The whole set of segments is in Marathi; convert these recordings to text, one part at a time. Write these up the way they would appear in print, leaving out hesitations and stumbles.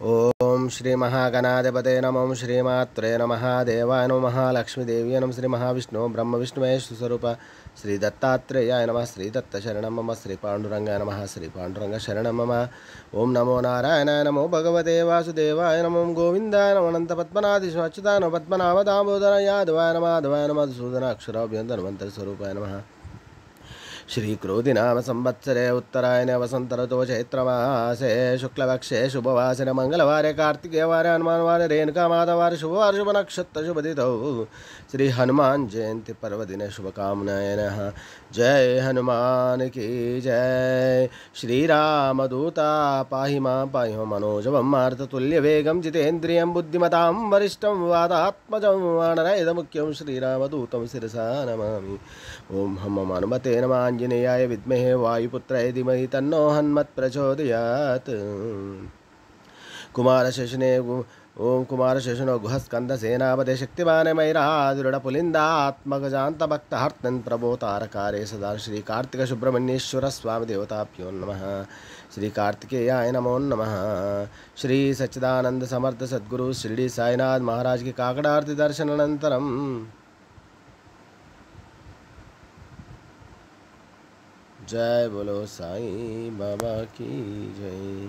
ओम श्री महागणाधिपते नमः श्रीमात्रे नमः देवाय नमः महालक्ष्मीदेवी नमः श्री महाविष्णु ब्रह्म विष्णु महेश स्वरूप श्री दत्तात्रेयाय नमः श्री दत्त शरणं मम श्री पांडुरंगाय नमः श्री पांडुरंग शरणं मम ओम नमो नारायणाय नमो भगवते वासुदेवाय नमो गोविंदाय नमो अनंत पद्मनाभीश अच्युताय नमो पद्मनाभ दामोदर यादवाय नमः माधवाय नमः मधुसूदन अक्षराभ्यंतर धन्वंतर स्वरूपाय नमः श्री क्रोधि नाम संवत्सरे उत्तरायणे वसंत ऋतु चैत्रमासे शुक्लपक्षे शुभवासरे मंगलवारे कार्तिकेयवारे हनुमानवारे रेणुका माधवारे शुभवार शुभ नक्षत्र शुभतिथौ श्री हनुमान जयंती पर्वदिने शुभकामनाय नमः। जय हनुमान की जय। श्रीरामदूता पाहि मां पाहि मनोजवं मारुततुल्यवेगं जितेन्द्रियं बुद्धिमतां वरिष्ठं वातात्मजं वानरयुधमुख्यं श्रीरामदूतं शिरसा नमामि। ओम हम हनुमते नमः। आंजनेयाय विद्महे वायुपुत्राय धीमहि तन्नो हनुमत् प्रचोदयात्। कुमारशेषने ओम कुमारशेषनो गुहस्कंद सेनापते शक्तिमाने मैराधुरडपुलिंदात्मगजान्तभक्तहर्तन् प्रभोतारकारे सदा श्री कार्तिक सुब्रह्मण्येश्वर स्वामी देवताभ्यो नमः। श्री कार्तिकेयाय नमो नमः। श्री सच्चिदानंद समर्थ सद्गुरु शिरडी साईनाथ महाराज की काकड़ारती दर्शनानंतरम जय बोलो साईं बाबा की जय।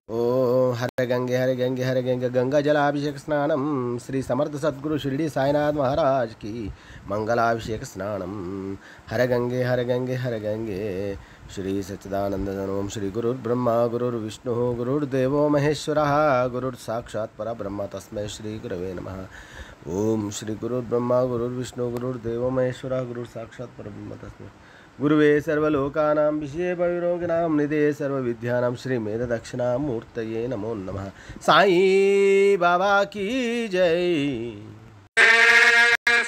ओ हरे गंगे हरे गंगे हरे गंगे गंगा जलाभिषेक स्नानम श्री समर्थ सद्गुरु शिरडी साईनाथ महाराज की मंगलाभिषेक स्नानम। हरे गंगे हरे गंगे हरे गंगे श्री सच्चिदानंद ओम श्री गुरुर्ब्रह्मा गुरुर्विष्णु गुरुर्देवो महेश्वरः गुरुर्साक्षात् परब्रह्म तस्मै श्री गुरवे नमः। ओम श्री गुरुर्ब्रह्मा गुरुर्विष्णु गुरुर्देवो महेश्वरः गुरुर्साक्षात् परब्रह्म तस्मै गुरुवे सर्वलोकानां विषये भविरोगिणां निधये सर्वविद्यानां श्रीमेध दक्षिणामूर्तये नमो नमः। साईं बाबा की जय।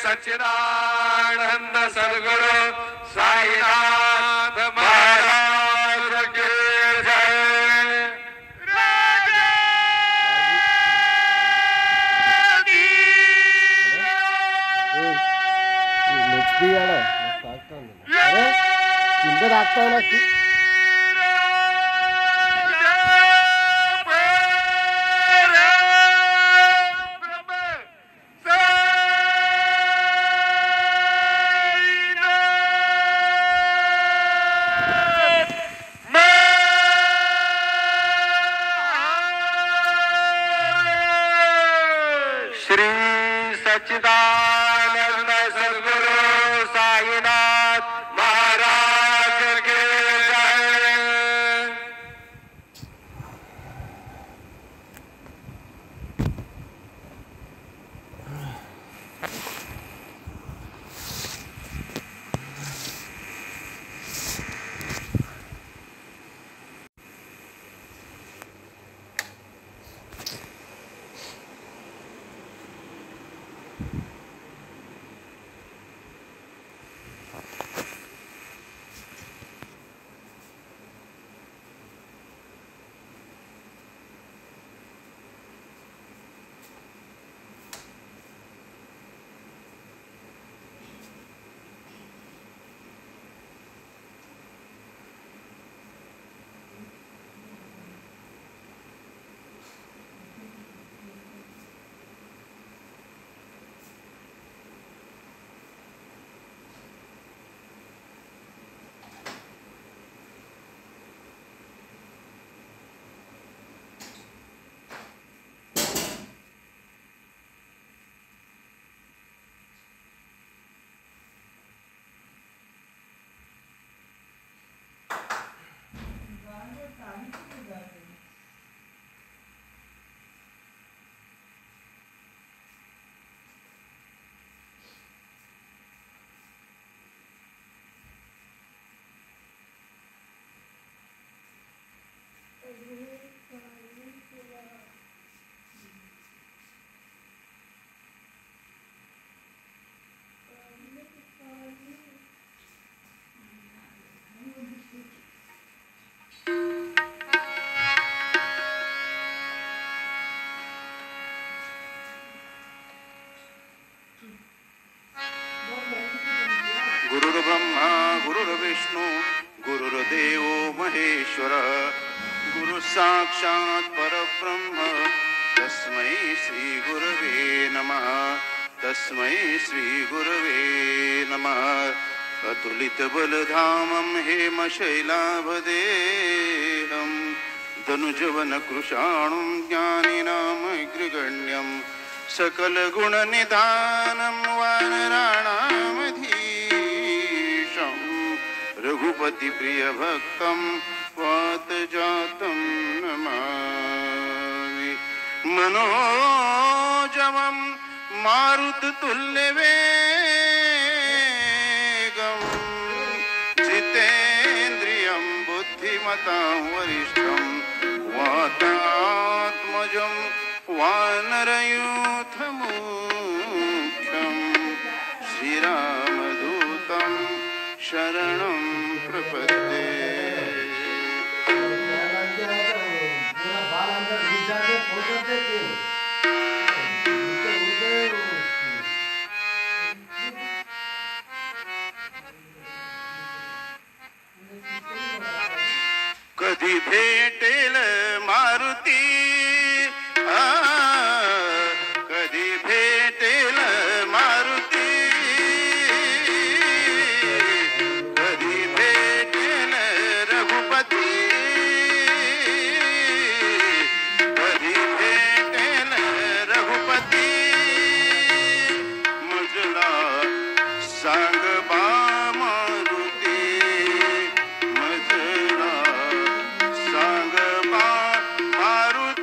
सच्चिदानंद सद्गुरु साईनाथ महाराज की जय। इकडे दाखताय नक्की. श्री सच्चिदानंद सद्गुरु साईनाथ महाराज की जय. गुरुर्ब्रह्मा गुरुर्विष्णू गुरुर्देव महेश्वर गुरु साक्षात् परब्रह्म तस्मै श्री गुरवे नमः. तस्मै श्री गुरवे नमः. अतुलित बलधामं हेमशैलाभदेहं धनुजवन कृशाणुं ज्ञानिनामग्रगण्यं सकल गुणनिधानं वानराणामधीशं रघुपति प्रिय भक्तं वातजातं नमामि. मनोजवं मारुततुल्यवेगं जितेन्द्रियं बुद्धिमतां वरिष्ठं वातात्मजं वानरयूथमुख्यं श्रीरामदूतं शरणं प्रपद्ये. कधी भेटेल मारुती कधी भेटेल मारुती कधी भेटेल रघुपती कधी भेटेल रघुपती मुजला सांग बा मारुती मजला सांग बा मारुती.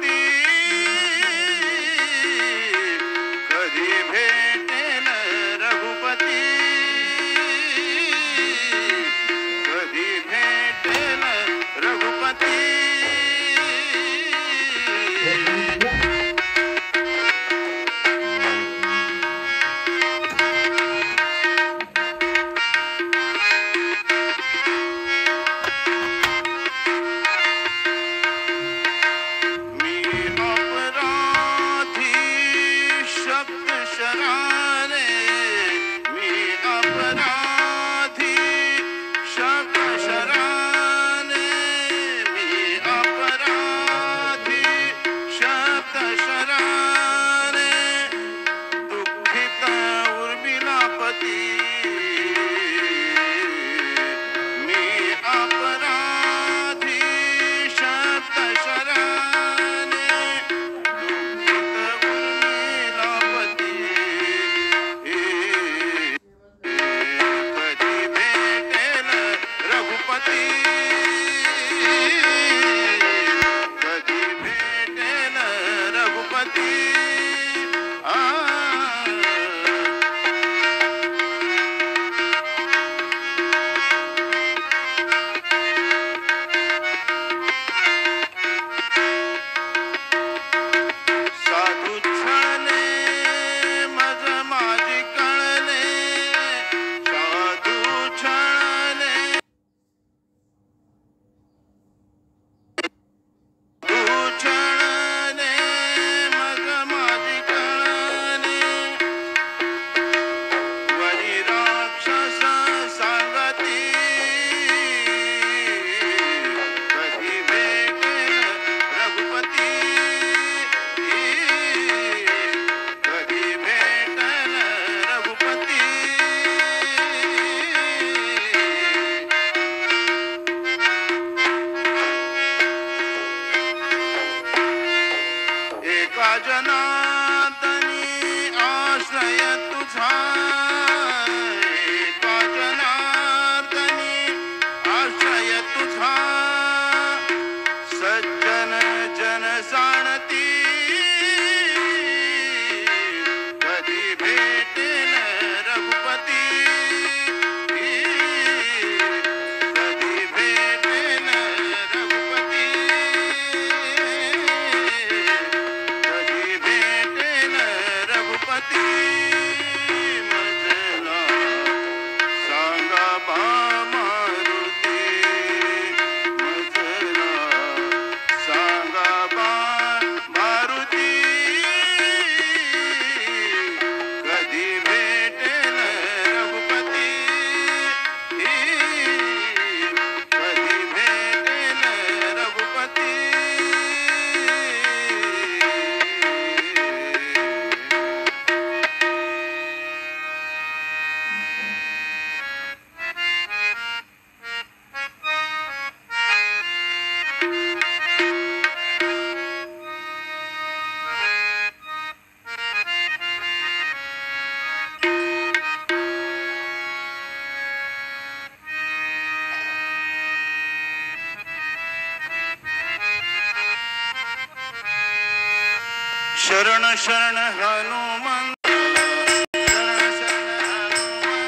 शरण शरण हनुमंत शरण शरण हनुमंत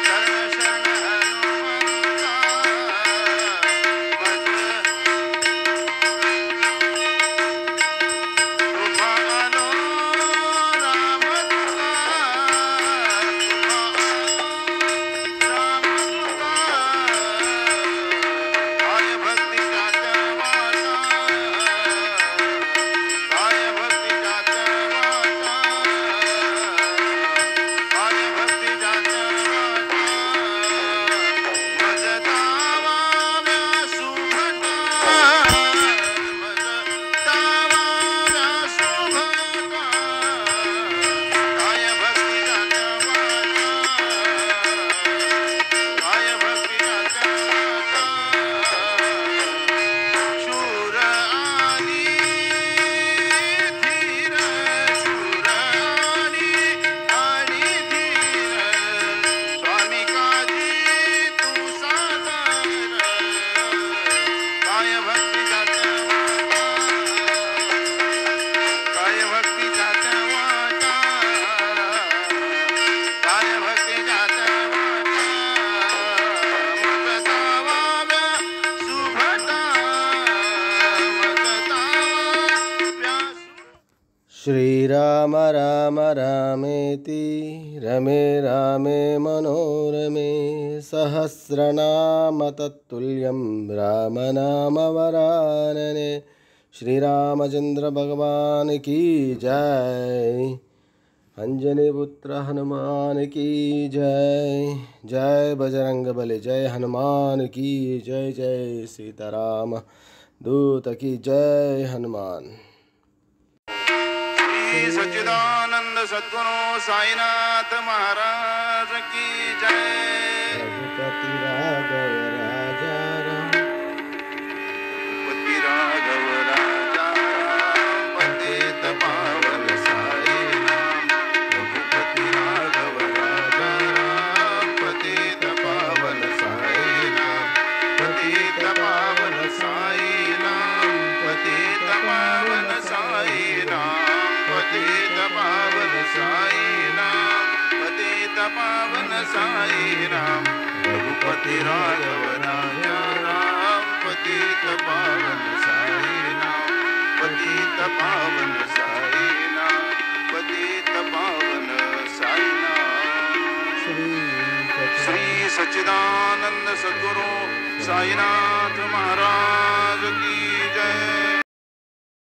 शरण शरण श्रीराम राम रामेति रमे रामे मनोरमे सहस्रनाम तत्तुल्यं रामनाम वरानने। श्रीरामचंद्र भगवान की जय। अंजनी पुत्र हनुमान की जय। जय बजरंग बली जय हनुमान की जय। जय सीताराम दूत की जय हनुमान। श्री सच्चिदानंद सद्गुरु साईनाथ महाराज की जय। रघुपति राघव राजा राम रघुपति राघव राजा राम पतित पावन साई नाम। रघुपति राघव राजा राम पतित पावन साई नाम। पतित पावन साई नाम। पतित पावन साई नाम। पतित पावन साई नाम। पतित पावन साई राम। रघुपति राघव राजा राम पतित पावन साई नाम। पतित पावन साई नाम। पतित पावन साई नाम। श्री सच्चिदानंद सद्गुरु साईनाथ महाराज की